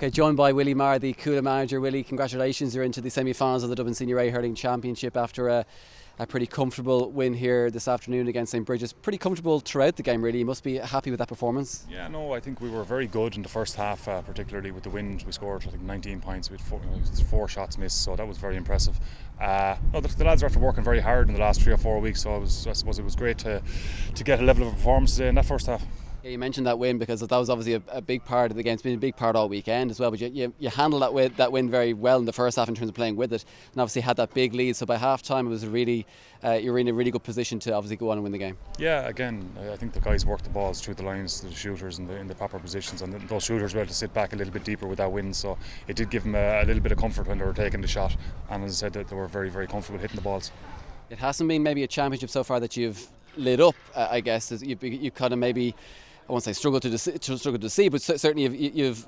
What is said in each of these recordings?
Okay, joined by Willie Maher, the Cuala manager. Willie, congratulations, you're into the semi-finals of the Dublin Senior A Hurling Championship after a pretty comfortable win here this afternoon against St Brigids. Pretty comfortable throughout the game, really. You must be happy with that performance. Yeah, no, I think we were very good in the first half, particularly with the wind. We scored, I think, 19 points with four shots missed, so that was very impressive. No, the lads are after working very hard in the last 3 or 4 weeks, so I suppose it was great to get a level of performance today in that first half. Yeah, you mentioned that win because that was obviously a big part of the game. It's been a big part all weekend as well, but you handled that win very well in the first half in terms of playing with it, and obviously had that big lead, so by half time it was really you were in a really good position to obviously go on and win the game. Yeah, again, I think the guys worked the balls through the lines to the shooters in the proper positions, and those shooters were able to sit back a little bit deeper with that win, so it did give them a little bit of comfort when they were taking the shot, and as I said, that they were very, very comfortable hitting the balls. It hasn't been maybe a championship so far that you've lit up, I guess. You kind of maybe, I won't say struggled to see, but certainly you've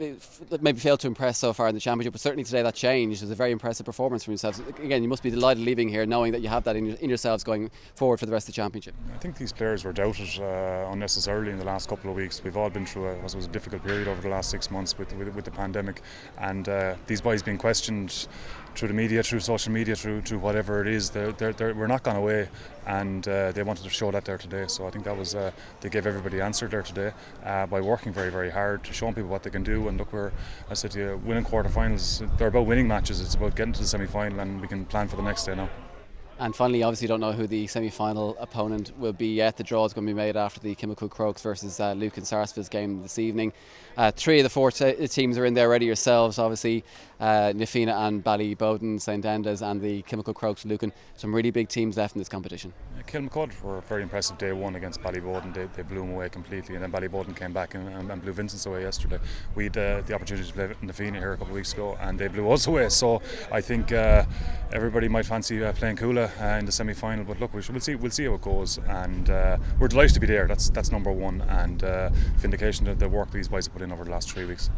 maybe failed to impress so far in the championship. But certainly today that changed. It was a very impressive performance from yourselves. Again, you must be delighted leaving here, knowing that you have that in yourselves going forward for the rest of the championship. I think these players were doubted unnecessarily in the last couple of weeks. We've all been through a difficult period over the last 6 months with the pandemic, and these boys being questioned through the media, through social media, through whatever it is. We're not gone away, and they wanted to show that there today. So I think that was they gave everybody the answer there today by working very, very hard, showing people what they can do. And look, I said to you, winning quarterfinals, they're about winning matches. It's about getting to the semi-final, and we can plan for the next day now. And finally, obviously, you don't know who the semi-final opponent will be yet. The draw is going to be made after the Chemical Crokes versus Luke and Sarsfield's game this evening. 3 of the 4 teams are in there already yourselves, obviously. Nafina and Ballybowden, St Enda's, and the Chemical Crokes, Lucan. Some really big teams left in this competition. Kilmacud were very impressive day one against Ballybowden. They blew them away completely, and then Ballybowden came back and blew Vincent's away yesterday. We had the opportunity to play Nafina here a couple of weeks ago, and they blew us away. So I think everybody might fancy playing Cuala in the semi-final, but look, we'll see how it goes, and we're delighted to be there. That's number one, and vindication of the work these boys have put in over the last 3 weeks.